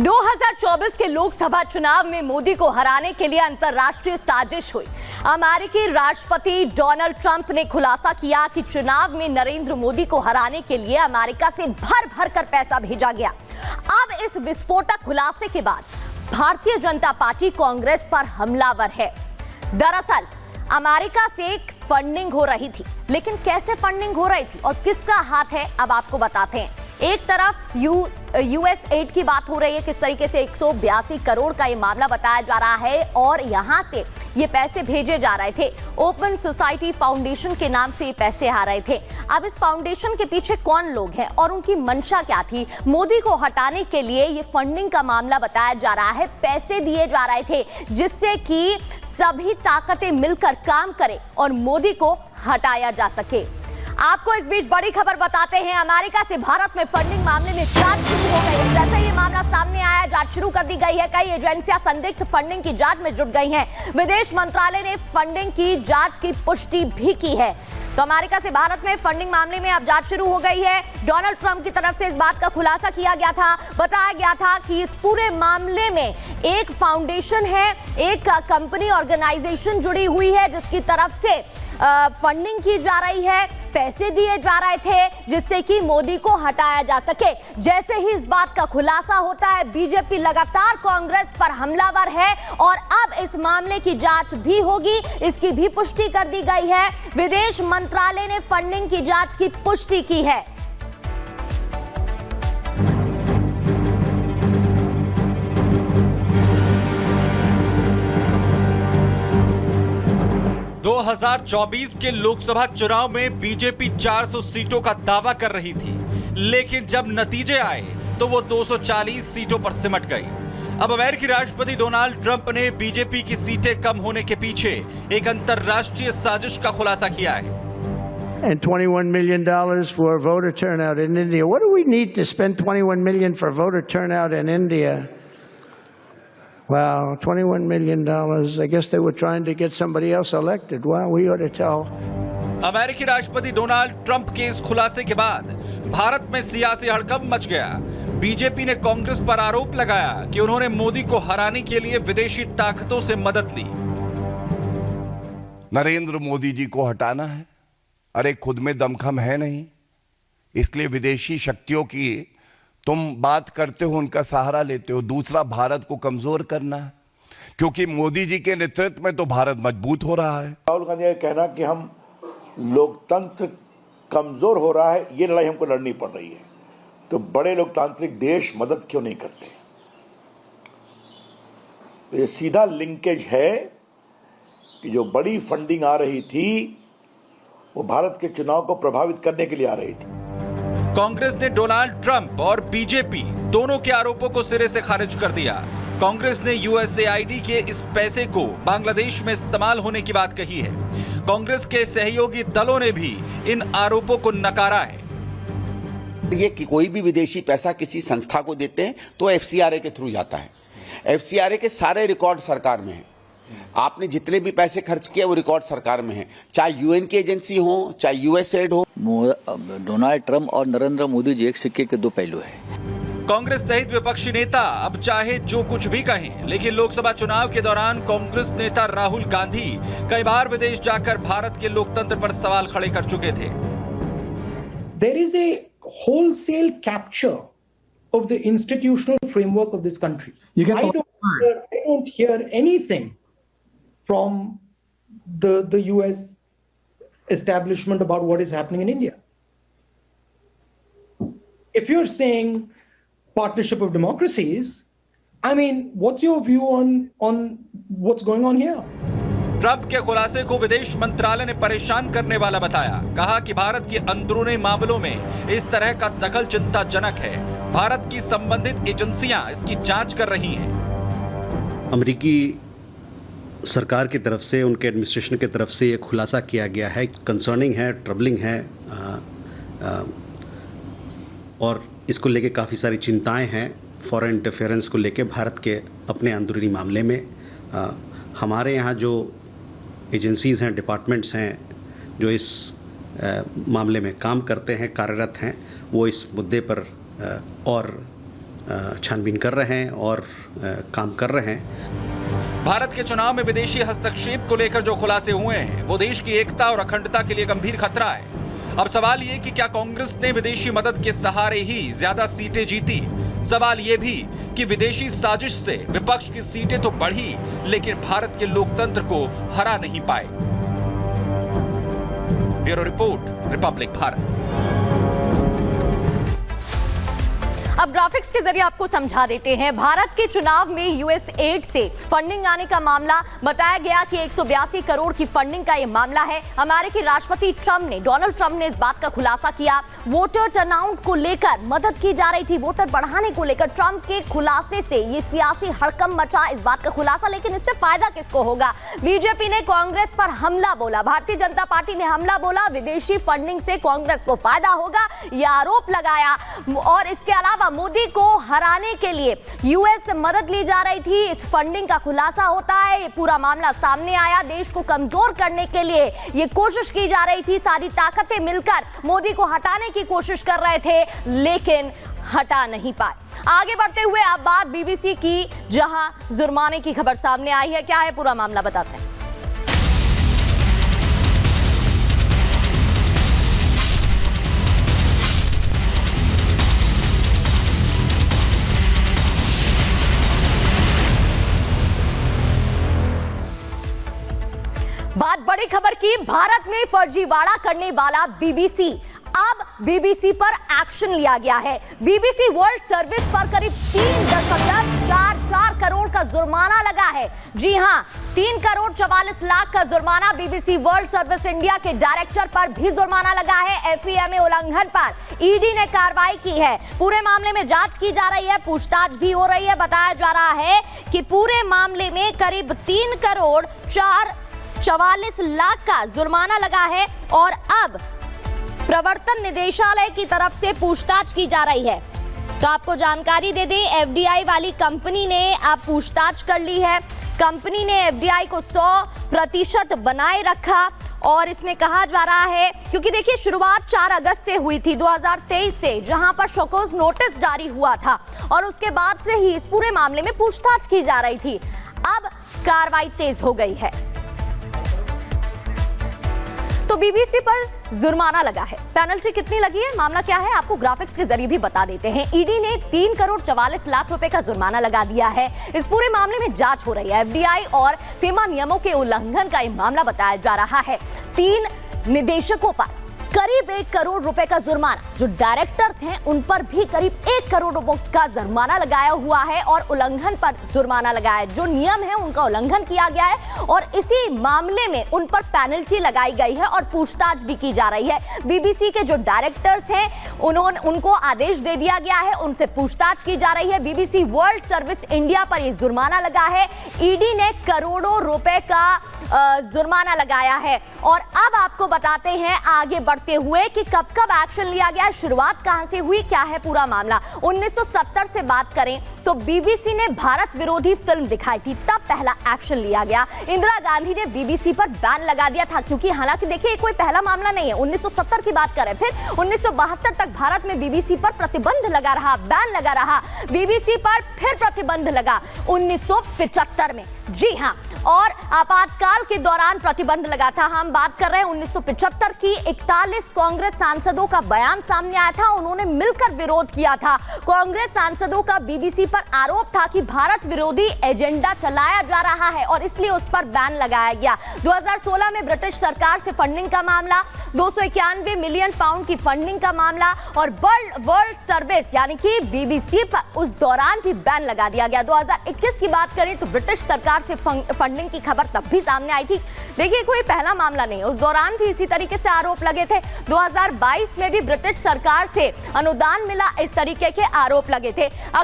2024 के लोकसभा चुनाव में मोदी को हराने के लिए अंतर्राष्ट्रीय साजिश हुई। अमेरिकी राष्ट्रपति डोनाल्ड ट्रंप ने खुलासा किया कि चुनाव में नरेंद्र मोदी को हराने के लिए अमेरिका से भर भर कर पैसा भेजा गया। अब इस विस्फोटक खुलासे के बाद भारतीय जनता पार्टी कांग्रेस पर हमलावर है। दरअसल अमेरिका से फंडिंग हो रही थी, लेकिन कैसे फंडिंग हो रही थी और किसका हाथ है, अब आपको बताते हैं। एक तरफ यूएस एड की बात हो रही है, किस तरीके से 182 करोड़ का ये मामला बताया जा रहा है और यहां से ये पैसे भेजे जा रहे थे। ओपन सोसाइटी फाउंडेशन के नाम से ये पैसे आ रहे थे। अब इस फाउंडेशन के पीछे कौन लोग हैं और उनकी मंशा क्या थी? मोदी को हटाने के लिए ये फंडिंग का मामला बताया जा रहा है। पैसे दिए जा रहे थे जिससे कि सभी ताकतें मिलकर काम करें और मोदी को हटाया जा सके। आपको इस बीच बड़ी खबर बताते हैं। अमेरिका से भारत में फंडिंग मामले में जांच शुरू हो गई है। जैसे ये मामला सामने आया, जांच शुरू कर दी गई है। कई एजेंसियां संदिग्ध फंडिंग की जांच में जुट गई हैं। विदेश मंत्रालय ने फंडिंग की जांच की पुष्टि भी की है। तो अमेरिका से भारत में फंडिंग मामले में अब जांच शुरू हो गई है। डोनाल्ड ट्रंप की तरफ से इस बात का खुलासा किया गया था, बताया गया था कि इस पूरे मामले में एक फाउंडेशन है, एक कंपनी ऑर्गेनाइजेशन जुड़ी हुई है जिसकी तरफ से फंडिंग की जा रही है, पैसे दिए जा रहे थे जिससे कि मोदी को हटाया जा सके। जैसे ही इस बात का खुलासा होता है, बीजेपी लगातार कांग्रेस पर हमलावर है और अब इस मामले की जांच भी होगी, इसकी भी पुष्टि कर दी गई है। विदेश मंत्रालय ने फंडिंग की जांच की पुष्टि की है। दो 2024 के लोकसभा चुनाव में बीजेपी 400 सीटों का दावा कर रही थी, लेकिन जब नतीजे आए तो वो 240 सीटों पर सिमट गई। अब अमेरिकी राष्ट्रपति डोनाल्ड ट्रंप ने बीजेपी की सीटें कम होने के पीछे एक अंतर्राष्ट्रीय साजिश का खुलासा किया है। And $21 million for voter turnout in India. What do we need to spend $21 million for voter turnout in India? Wow, $21 million. I guess they were trying to get somebody else elected. Wow, we ought to tell. अमेरिकी राष्ट्रपति Donald Trump के इस खुलासे के बाद भारत में सियासी हड़कंप मच गया। बीजेपी ने कांग्रेस पर आरोप लगाया कि उन्होंने मोदी को हराने के लिए विदेशी ताकतों से मदद ली। नरेंद्र मोदी जी को हटाना है, अरे खुद में दमखम है नहीं, इसलिए विदेशी शक्तियों की तुम बात करते हो, उनका सहारा लेते हो। दूसरा, भारत को कमजोर करना है, क्योंकि मोदी जी के नेतृत्व में तो भारत मजबूत हो रहा है। राहुल गांधी का कहना कि हम लोकतंत्र कमजोर हो रहा है, ये लड़ाई हमको लड़नी पड़ रही है, तो बड़े लोकतांत्रिक देश मदद क्यों नहीं करते? तो ये सीधा लिंकेज है कि जो बड़ी फंडिंग आ रही थी वो भारत के चुनाव को प्रभावित करने के लिए आ रही थी। कांग्रेस ने डोनाल्ड ट्रंप और बीजेपी दोनों के आरोपों को सिरे से खारिज कर दिया। कांग्रेस ने यूएसएआईडी के इस पैसे को बांग्लादेश में इस्तेमाल होने की बात कही है। कांग्रेस के सहयोगी दलों ने भी इन आरोपों को नकारा है। ये कि कोई भी विदेशी पैसा किसी संस्था को देते हैं तो एफसीआरए के थ्रू जाता है। एफसीआरए के सारे रिकॉर्ड सरकार में है। आपने जितने भी पैसे खर्च किए वो रिकॉर्ड सरकार में है, चाहे यूएन की एजेंसी हो, चाहे यूएसएड हो। डोनाल्ड ट्रंप और नरेंद्र मोदी जी एक सिक्के के दो पहलू हैं। कांग्रेस सहित विपक्षी नेता अब चाहे जो कुछ भी कहें, लेकिन लोकसभा चुनाव के दौरान कांग्रेस नेता राहुल गांधी कई बार विदेश जाकर भारत के लोकतंत्र पर सवाल खड़े कर चुके थे। There is a wholesale capture of the institutional framework of this country. I don't hear anything from the US establishment about what is happening in India. If you're saying partnership of democracies, I mean, what's your view on what's going on here? Trump के खुलासे को विदेश मंत्रालय ने परेशान करने वाला बताया। कहा कि भारत के अंदरूनी मामलों में इस तरह का दखल चिंताजनक है। भारत की संबंधित एजेंसियां इसकी जांच कर रही हैं। अमेरिकी सरकार की तरफ से, उनके एडमिनिस्ट्रेशन की तरफ से ये खुलासा किया गया है, कंसर्निंग है, ट्रबलिंग है और इसको लेके काफ़ी सारी चिंताएं हैं। फॉरेन इंटरफेरेंस को लेके भारत के अपने अंदरूनी मामले में हमारे यहाँ जो एजेंसीज़ हैं, डिपार्टमेंट्स हैं जो इस मामले में काम करते हैं, कार्यरत हैं, वो इस मुद्दे पर और छानबीन कर रहे हैं और काम कर रहे हैं। भारत के चुनाव में विदेशी हस्तक्षेप को लेकर जो खुलासे हुए हैं वो देश की एकता और अखंडता के लिए गंभीर खतरा है। अब सवाल ये कि क्या कांग्रेस ने विदेशी मदद के सहारे ही ज्यादा सीटें जीती? सवाल ये भी कि विदेशी साजिश से विपक्ष की सीटें तो बढ़ी लेकिन भारत के लोकतंत्र को हरा नहीं पाए। Bureau report, Republic Bharat. अब ग्राफिक्स के जरिए आपको समझा देते हैं। भारत के चुनाव में यूएस एड से फंडिंग आने का मामला बताया गया कि 182 करोड़ की फंडिंग का यह मामला है। अमेरिकी राष्ट्रपति डोनाल्ड ट्रंप ने इस बात का खुलासा किया। वोटर टर्नआउट को लेकर मदद की जा रही थी, वोटर बढ़ाने को लेकर ट्रंप के खुलासे से ये सियासी हड़कंप मचा, इस बात का खुलासा। लेकिन इससे फायदा किसको होगा? बीजेपी ने कांग्रेस पर हमला बोला, भारतीय जनता पार्टी ने हमला बोला, विदेशी फंडिंग से कांग्रेस को फायदा होगा, यह आरोप लगाया। और इसके अलावा मोदी को हराने के लिए यूएस से मदद ली जा रही थी, इस फंडिंग का खुलासा होता है। ये पूरा मामला सामने आया। देश को कमजोर करने के लिए ये कोशिश की जा रही थी, सारी ताकतें मिलकर मोदी को हटाने की कोशिश कर रहे थे लेकिन हटा नहीं पाए। आगे बढ़ते हुए अब बात बीबीसी की, जहां जुर्माने की खबर सामने आई है। क्या है पूरा मामला, बताते हैं। बात बड़ी खबर की, भारत में फर्जीवाड़ा करने वाला बीबीसी, अब बीबीसी पर एक्शन लिया गया है। बीबीसी वर्ल्ड सर्विस पर करीब 3.44 करोड़ का जुर्माना लगा है। जी हां, 3 करोड़ 44 लाख का जुर्माना बीबीसी वर्ल्ड सर्विस इंडिया के डायरेक्टर पर भी जुर्माना लगा है। एफईएमए उल्लंघन पर ईडी ने कार्रवाई की है। पूरे मामले में जांच की जा रही है, पूछताछ भी हो रही है। बताया जा रहा है कि पूरे मामले में करीब 3 करोड़ 44 लाख का जुर्माना लगा है और अब प्रवर्तन निदेशालय की तरफ से पूछताछ की जा रही है। तो आपको जानकारी दे दें, एफडीआई वाली कंपनी ने अब पूछताछ कर ली है। कंपनी ने एफडीआई को 100% बनाए रखा और इसमें कहा जा रहा है, क्योंकि देखिए शुरुआत 4 अगस्त से हुई थी 2023 से, जहां पर शोकॉज नोटिस जारी हुआ था और उसके बाद से ही इस पूरे मामले में पूछताछ की जा रही थी। अब कार्रवाई तेज हो गई है। तो बीबीसी पर जुर्माना लगा है। पेनल्टी कितनी लगी है, मामला क्या है, आपको ग्राफिक्स के जरिए भी बता देते हैं। ईडी ने 3 करोड़ 44 लाख रुपए का जुर्माना लगा दिया है। इस पूरे मामले में जांच हो रही है। एफडीआई और फीमा नियमों के उल्लंघन का यह मामला बताया जा रहा है। 3 निदेशकों पर करीब 1 करोड़ रुपए का जुर्माना, जो डायरेक्टर्स हैं उन पर भी करीब 1 करोड़ रुपए का जुर्माना लगाया हुआ है और उल्लंघन पर जुर्माना लगाया है। जो नियम है उनका उल्लंघन किया गया है और इसी मामले में उन पर पेनल्टी लगाई गई है और पूछताछ भी की जा रही है। बीबीसी के जो डायरेक्टर्स हैं उनको आदेश दे दिया गया है, उनसे पूछताछ की जा रही है। बीबीसी वर्ल्ड सर्विस इंडिया पर यह जुर्माना लगा है। ईडी ने करोड़ों रुपए का जुर्माना लगाया है। और अब आपको बताते हैं आगे बढ़ते हुए कि कब कब एक्शन लिया गया, शुरुआत कहां से हुई, क्या है पूरा मामला। 1970 से बात करें तो बीबीसी ने भारत विरोधी फिल्म दिखाई थी, तब पहला एक्शन लिया गया। इंदिरा गांधी ने बीबीसी पर बैन लगा दिया था, क्योंकि हालांकि देखिए कोई पहला मामला नहीं है, 1970 की बात करें। फिर 1972 तक भारत में बीबीसी पर प्रतिबंध लगा रहा, बैन लगा रहा। बीबीसी पर फिर प्रतिबंध लगा 1975 में, जी हां, और आपातकाल के दौरान प्रतिबंध लगा था। हम बात कर रहे हैं 1975 की। 41 कांग्रेस सांसदों का बयान सामने आया था, उन्होंने मिलकर विरोध किया था। कांग्रेस सांसदों का बीबीसी पर आरोप था कि भारत विरोधी एजेंडा चलाया जा रहा है और इसलिए उस पर बैन लगाया गया। 2016 में ब्रिटिश सरकार से फंडिंग का मामला, 291 मिलियन पाउंड की फंडिंग का मामला और वर्ल्ड सर्विस यानी कि बीबीसी पर उस दौरान भी बैन लगा दिया गया। 2021 की बात करें तो ब्रिटिश सरकार से फंडिंग की खबर तब भी सामने आई थी। देखिए कोई पहला मामला नहीं है, उस दौरान भी इसी तरीके से आरोप लगे थे। 2022 में भी ब्रिटिश सरकार से अनुदान मिला, इस तरीके के आरोप लगे थे।